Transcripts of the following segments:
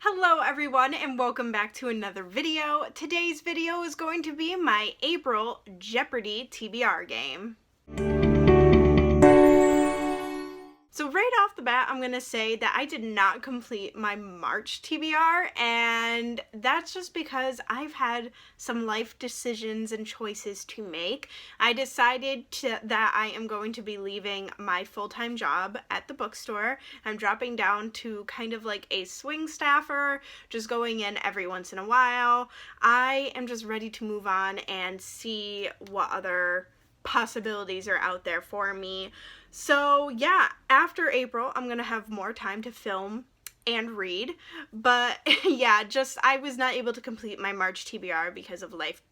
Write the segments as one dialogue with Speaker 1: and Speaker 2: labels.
Speaker 1: Hello everyone and welcome back to another video. Today's video is going to be my April Jeopardy TBR game. So right off the bat, I'm going to say that I did not complete my March TBR, and that's just because I've had some life decisions and choices to make. I decided that I am going to be leaving my full-time job at the bookstore. I'm dropping down to kind of like a swing staffer, just going in every once in a while. I am just ready to move on and see what other possibilities are out there for me. So yeah, after April, I'm gonna have more time to film and read, but yeah, I was not able to complete my March TBR because of life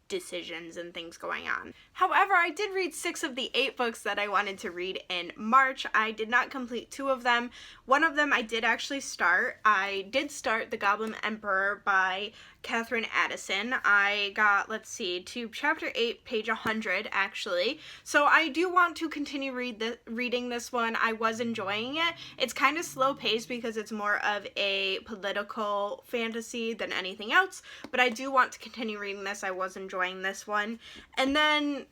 Speaker 1: decisions and things going on. However, I did read 6 of the 8 books that I wanted to read in March. I did not complete 2 of them. One of them I did actually start. I did start The Goblin Emperor by Catherine Addison. I got, to chapter 8, page 100, actually. So I do want to continue reading this one. I was enjoying it. It's kind of slow paced because it's more of a political fantasy than anything else, but I do want to continue reading this. I was enjoying this one. And then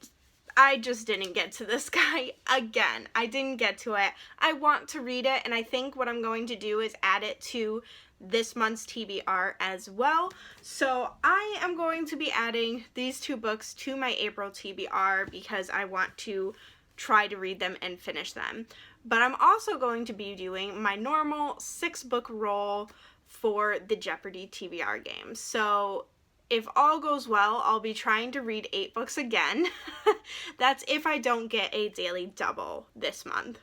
Speaker 1: I just didn't get to this guy again. I didn't get to it. I want to read it, and I think what I'm going to do is add it to this month's TBR as well. So I am going to be adding these 2 books to my April TBR because I want to try to read them and finish them. But I'm also going to be doing my normal 6-book roll for the Jeopardy TBR game. So if all goes well, I'll be trying to read 8 books again. That's if I don't get a daily double this month.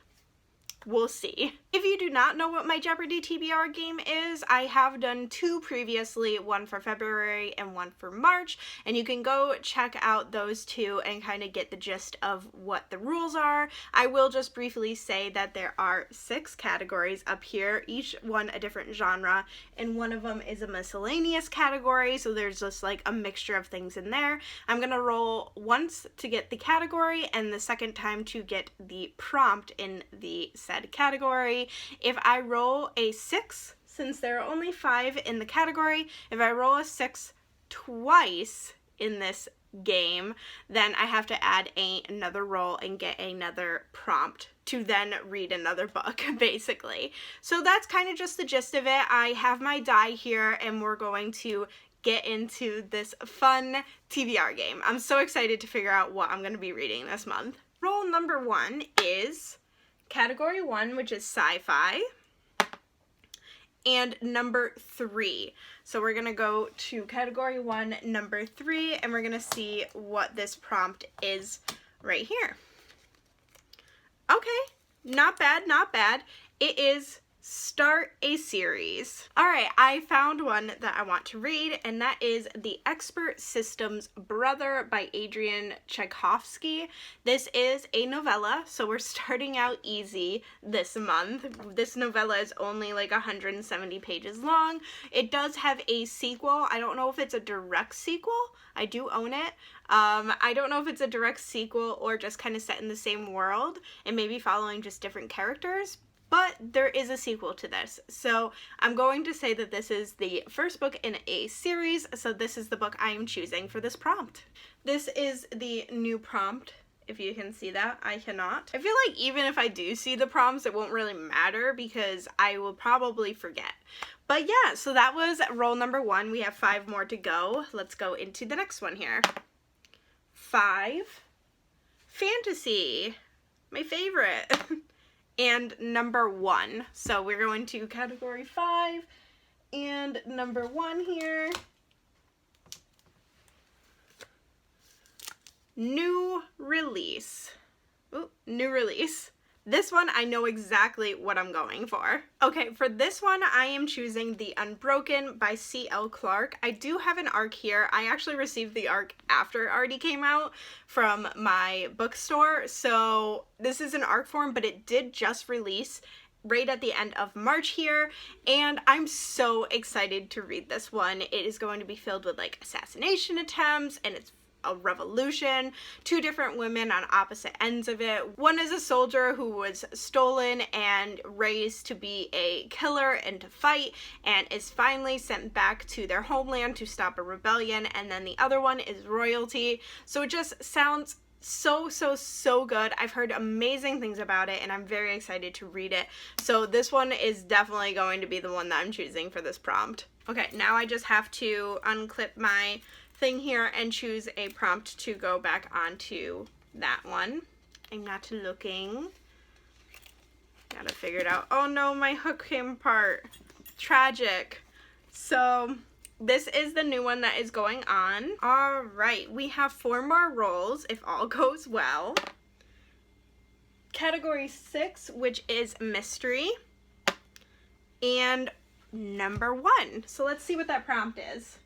Speaker 1: We'll see. If you do not know what my Jeopardy TBR game is, I have done 2 previously, one for February and one for March, and you can go check out those 2 and kind of get the gist of what the rules are. I will just briefly say that there are 6 categories up here, each one a different genre, and one of them is a miscellaneous category, so there's just like a mixture of things in there. I'm gonna roll once to get the category and the second time to get the prompt in the said category. If I roll a 6, since there are only 5 in the category, if I roll a 6 twice in this game, then I have to add another roll and get another prompt to then read another book, basically. So that's kind of just the gist of it. I have my die here, and we're going to get into this fun TBR game. I'm so excited to figure out what I'm going to be reading this month. Roll number 1 is Category 1, which is sci-fi, and number 3. So we're going to go to Category 1, number 3, and we're going to see what this prompt is right here. Okay, not bad, not bad. It is start a series. Alright, I found one that I want to read, and that is The Expert System's Brother by Adrian Tchaikovsky. This is a novella, so we're starting out easy this month. This novella is only like 170 pages long. It does have a sequel. I don't know if it's a direct sequel. I do own it. I don't know if it's a direct sequel or just kind of set in the same world and maybe following just different characters, but there is a sequel to this. So I'm going to say that this is the first book in a series, so this is the book I am choosing for this prompt. This is the new prompt, if you can see that. I cannot. I feel like even if I do see the prompts, it won't really matter because I will probably forget. But yeah, so that was roll number 1. We have 5 more to go. Let's go into the next one here. 5, fantasy, my favorite. And number 1. So we're going to category 5 and number 1 here. New release. Ooh, new release. This one, I know exactly what I'm going for. Okay, for this one, I am choosing The Unbroken by C.L. Clarke. I do have an ARC here. I actually received the ARC after it already came out from my bookstore, so this is an ARC form, but it did just release right at the end of March here, and I'm so excited to read this one. It is going to be filled with like assassination attempts, and it's a revolution. Two different women on opposite ends of it. One is a soldier who was stolen and raised to be a killer and to fight, and is finally sent back to their homeland to stop a rebellion. And then the other one is royalty. So it just sounds so good. I've heard amazing things about it, and I'm very excited to read it. So this one is definitely going to be the one that I'm choosing for this prompt. Okay, now I just have to unclip my thing here and choose a prompt to go back onto that one. I'm not looking. Gotta figure it out. Oh no, my hook came apart. Tragic. So this is the new one that is going on. All right, we have 4 more rolls if all goes well. Category 6, which is mystery, and number 1. So let's see what that prompt is.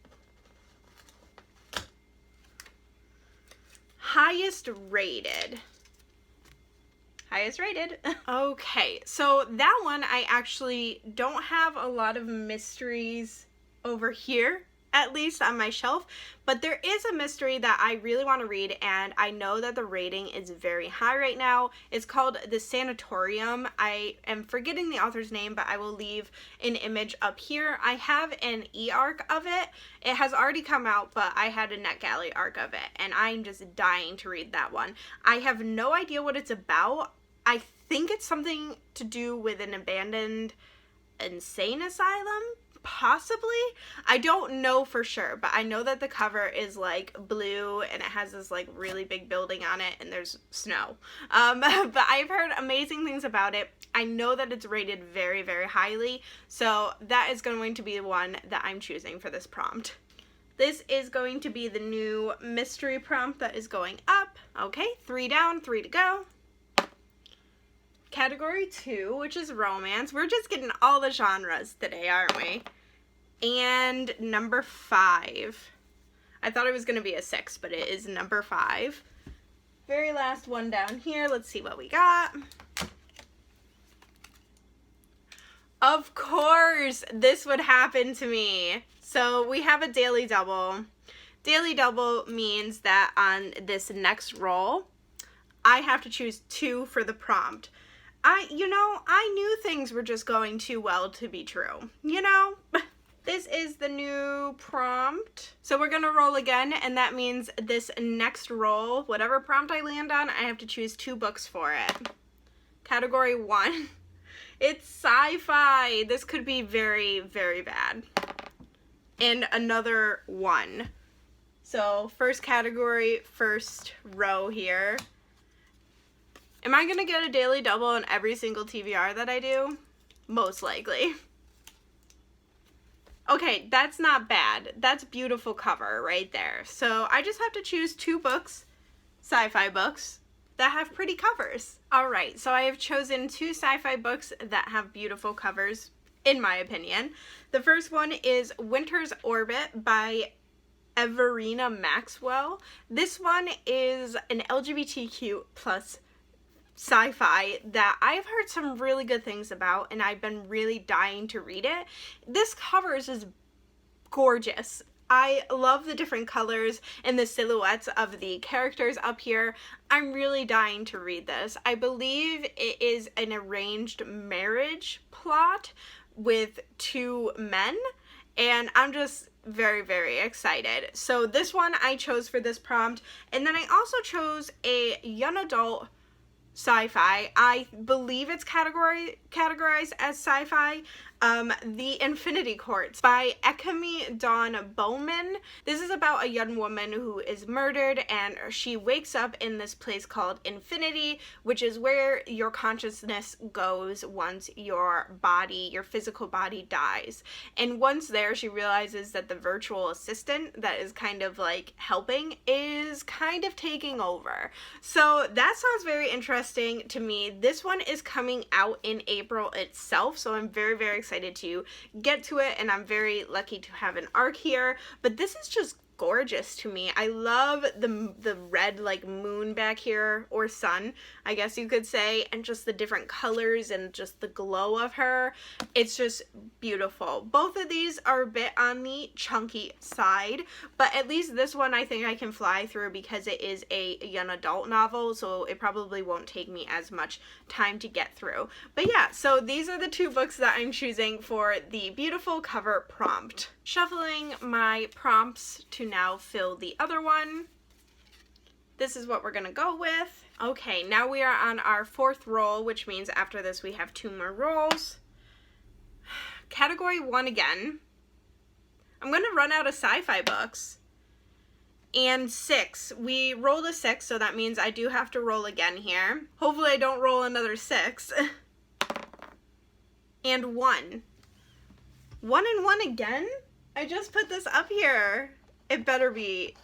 Speaker 1: Highest rated. Highest rated. Okay, so that one I actually don't have a lot of mysteries over here, at least on my shelf, but there is a mystery that I really want to read, and I know that the rating is very high right now. It's called The Sanatorium. I am forgetting the author's name, but I will leave an image up here. I have an e-arc of it. It has already come out, but I had a NetGalley arc of it, and I'm just dying to read that one. I have no idea what it's about. I think it's something to do with an abandoned insane asylum, possibly. I don't know for sure, but I know that the cover is like blue and it has this like really big building on it and there's snow. But I've heard amazing things about it. I know that it's rated very highly, so that is going to be the one that I'm choosing for this prompt. This is going to be the new mystery prompt that is going up. Okay, 3 down, 3 to go. Category 2, which is romance. We're just getting all the genres today, aren't we? And number 5. I thought it was going to be a 6, but it is number 5. Very last one down here. Let's see what we got. Of course, this would happen to me. So we have a daily double. Daily double means that on this next roll, I have to choose 2 for the prompt. I knew things were just going too well to be true, This is the new prompt. So we're gonna roll again, and that means this next roll, whatever prompt I land on, I have to choose 2 books for it. Category 1, it's sci-fi. This could be very bad. And another 1. So first category, first row here. Am I gonna get a daily double on every single TBR that I do? Most likely. Okay, that's not bad. That's beautiful cover right there. So I just have to choose 2 books, sci-fi books, that have pretty covers. Alright, so I have chosen 2 sci-fi books that have beautiful covers, in my opinion. The first one is Winter's Orbit by Everina Maxwell. This one is an LGBTQ plus sci-fi that I've heard some really good things about, and I've been really dying to read it. This cover is just gorgeous. I love the different colors and the silhouettes of the characters up here. I'm really dying to read this. I believe it is an arranged marriage plot with 2 men, and I'm just very excited. So this one I chose for this prompt, and then I also chose a young adult sci-fi. I believe it's categorized as sci-fi. The Infinity Courts by Ekami Dawn Bowman. This is about a young woman who is murdered, and she wakes up in this place called Infinity, which is where your consciousness goes once your physical body dies. And once there, she realizes that the virtual assistant that is kind of like helping is kind of taking over. So that sounds very interesting to me. This one is coming out in April itself, so I'm very excited to get to it, and I'm very lucky to have an arc here. But this is just gorgeous to me. I love the red like moon back here, or sun, I guess you could say, and just the different colors and just the glow of her. It's just beautiful. Both of these are a bit on the chunky side, but at least this one I think I can fly through because it is a young adult novel, so it probably won't take me as much time to get through. But yeah, so these are the two books that I'm choosing for the beautiful cover prompt. Shuffling my prompts to now fill the other one. This is what we're gonna go with. Okay, now we are on our fourth roll, which means after this we have 2 more rolls. Category 1 again. I'm gonna run out of sci-fi books. And 6. We rolled a 6, so that means I do have to roll again here. Hopefully I don't roll another 6. And 1. 1 and 1 again? I just put this up here. It better be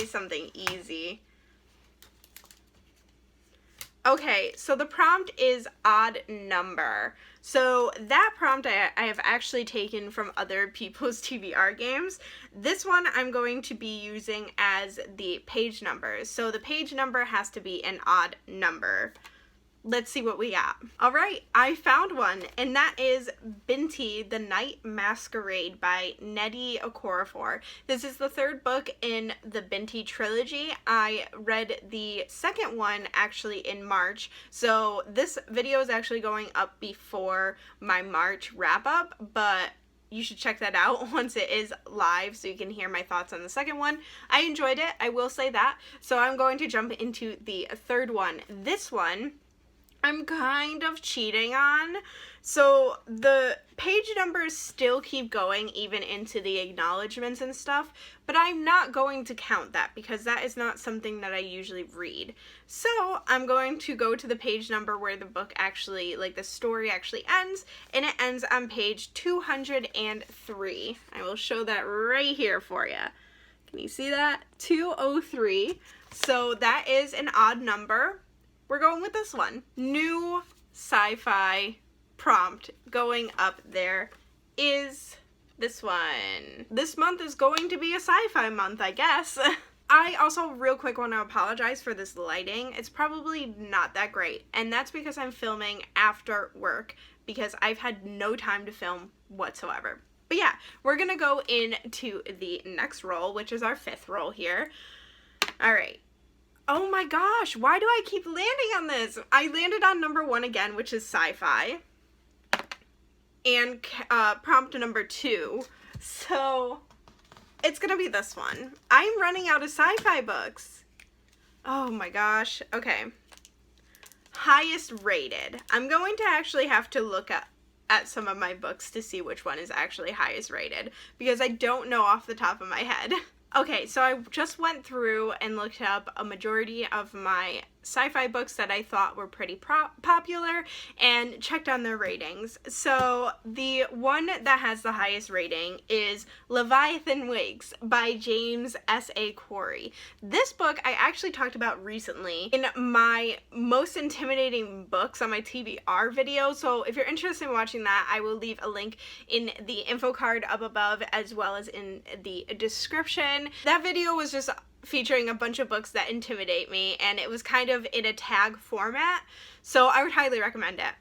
Speaker 1: something easy. Okay, so the prompt is odd number. So that prompt I have actually taken from other people's TBR games. This one I'm going to be using as the page numbers. So the page number has to be an odd number. Let's see what we got. All right, I found one, and that is Binti, The Night Masquerade by Nnedi Okorafor. This is the 3rd book in the Binti trilogy. I read the 2nd one actually in March, so this video is actually going up before my March wrap-up, but you should check that out once it is live so you can hear my thoughts on the 2nd one. I enjoyed it, I will say that, so I'm going to jump into the 3rd one. This one I'm kind of cheating on. So the page numbers still keep going even into the acknowledgements and stuff, but I'm not going to count that because that is not something that I usually read. So I'm going to go to the page number where the book actually, like the story actually ends, and it ends on page 203. I will show that right here for you. Can you see that? 203. So that is an odd number. We're going with this one. New sci-fi prompt going up there is this one. This month is going to be a sci-fi month, I guess. I also real quick want to apologize for this lighting. It's probably not that great, and that's because I'm filming after work because I've had no time to film whatsoever. But yeah, we're gonna go into the next roll, which is our 5th roll here. All right. Oh my gosh, why do I keep landing on this? I landed on number 1 again, which is sci-fi, and prompt number 2, so it's gonna be this one. I'm running out of sci-fi books. Oh my gosh, okay. Highest rated. I'm going to actually have to look at some of my books to see which one is actually highest rated, because I don't know off the top of my head. Okay, so I just went through and looked up a majority of my sci-fi books that I thought were pretty popular and checked on their ratings. So the one that has the highest rating is Leviathan Wakes by James S.A. Corey. This book I actually talked about recently in my most intimidating books on my TBR video, so if you're interested in watching that, I will leave a link in the info card up above as well as in the description. That video was just featuring a bunch of books that intimidate me, and it was kind of in a tag format, so I would highly recommend it.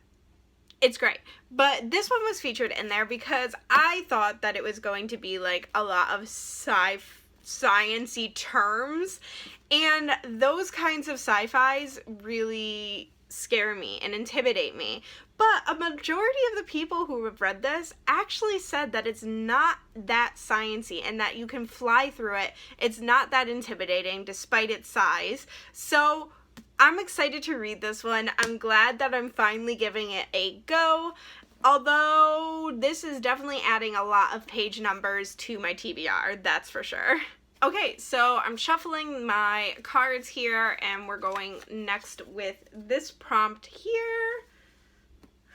Speaker 1: It's great. But this one was featured in there because I thought that it was going to be like a lot of science-y terms, and those kinds of sci-fis really scare me and intimidate me. But a majority of the people who have read this actually said that it's not that sciencey and that you can fly through it. It's not that intimidating despite its size. So I'm excited to read this one. I'm glad that I'm finally giving it a go. Although this is definitely adding a lot of page numbers to my TBR, that's for sure. Okay, so I'm shuffling my cards here and we're going next with this prompt here.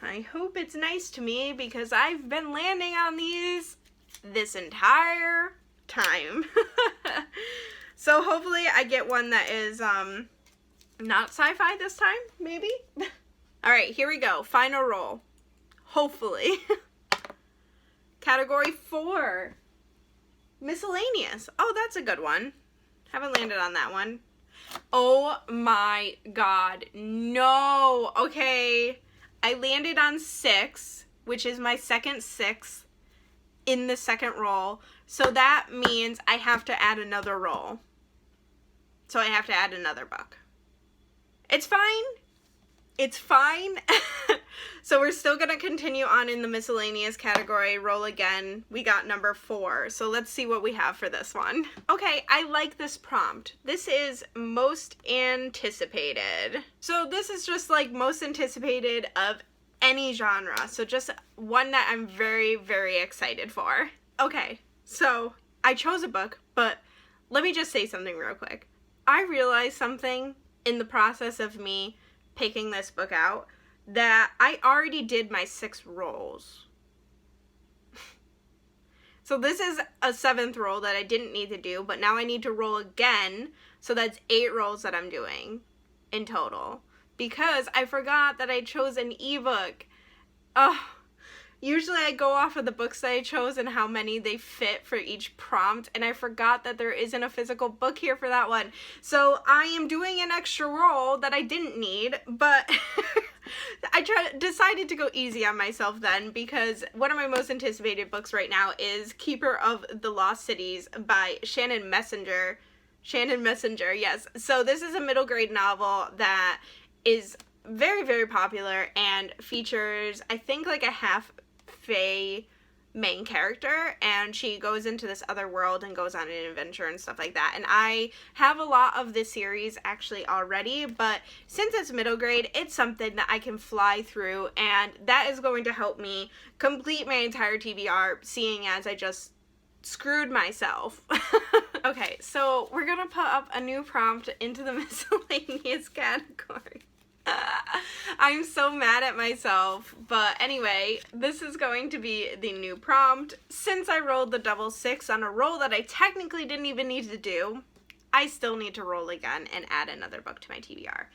Speaker 1: I hope it's nice to me because I've been landing on these this entire time. So hopefully I get one that is not sci-fi this time, maybe? Alright, here we go. Final roll. Hopefully. Category 4. Miscellaneous. Oh, that's a good one. Haven't landed on that one. Oh my god. No. Okay. I landed on 6, which is my second 6 in the second roll. So that means I have to add another roll. So I have to add another book. It's fine. It's fine. So we're still going to continue on in the miscellaneous category. Roll again. We got number 4. So let's see what we have for this one. Okay, I like this prompt. This is most anticipated. So this is just like most anticipated of any genre. So just one that I'm very, very excited for. Okay, so I chose a book, but let me just say something real quick. I realized something in the process of me picking this book out, that I already did my 6 rolls. So this is a 7th roll that I didn't need to do, but now I need to roll again, so that's 8 rolls that I'm doing in total. Because I forgot that I chose an ebook. Ugh. Usually I go off of the books that I chose and how many they fit for each prompt, and I forgot that there isn't a physical book here for that one. So I am doing an extra roll that I didn't need, but I decided to go easy on myself then, because one of my most anticipated books right now is Keeper of the Lost Cities by Shannon Messenger. Shannon Messenger, yes. So this is a middle grade novel that is very, very popular and features, I think, like a half fae main character, and she goes into this other world and goes on an adventure and stuff like that. And I have a lot of this series actually already, but since it's middle grade, it's something that I can fly through, and that is going to help me complete my entire TBR, seeing as I just screwed myself. Okay, so we're gonna put up a new prompt into the miscellaneous category. I'm so mad at myself, but anyway, this is going to be the new prompt. Since I rolled the double 6 on a roll that I technically didn't even need to do, I still need to roll again and add another book to my TBR.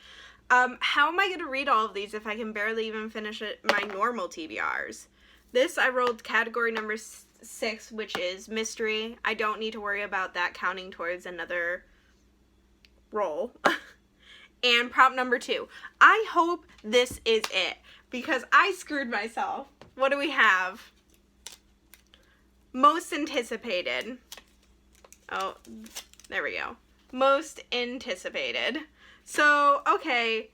Speaker 1: How am I going to read all of these if I can barely even finish my normal TBRs? This, I rolled category number 6, which is mystery. I don't need to worry about that counting towards another roll. And prompt number 2. I hope this is it, because I screwed myself. What do we have? Most anticipated. Oh, there we go. Most anticipated. So, okay,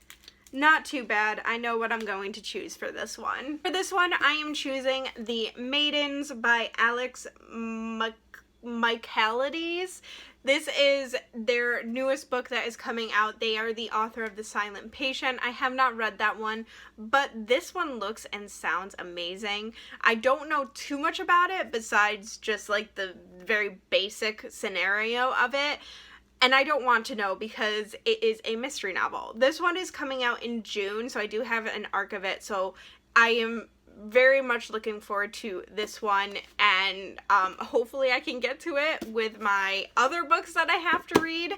Speaker 1: not too bad. I know what I'm going to choose for this one. For this one, I am choosing The Maidens by Alex Michaelides. This is their newest book that is coming out. They are the author of The Silent Patient. I have not read that one, but this one looks and sounds amazing. I don't know too much about it besides just like the very basic scenario of it, and I don't want to know because it is a mystery novel. This one is coming out in June, so I do have an arc of it, so I am very much looking forward to this one, and hopefully I can get to it with my other books that I have to read.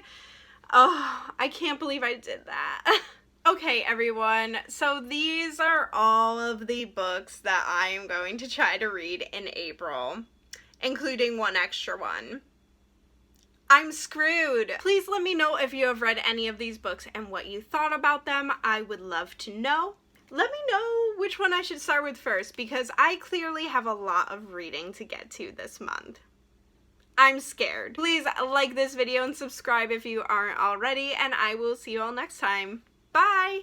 Speaker 1: Oh, I can't believe I did that. Okay, everyone, so these are all of the books that I am going to try to read in April, including one extra one. I'm screwed. Please let me know if you have read any of these books and what you thought about them. I would love to know. Let me know which one I should start with first, because I clearly have a lot of reading to get to this month. I'm scared. Please like this video and subscribe if you aren't already, and I will see you all next time. Bye!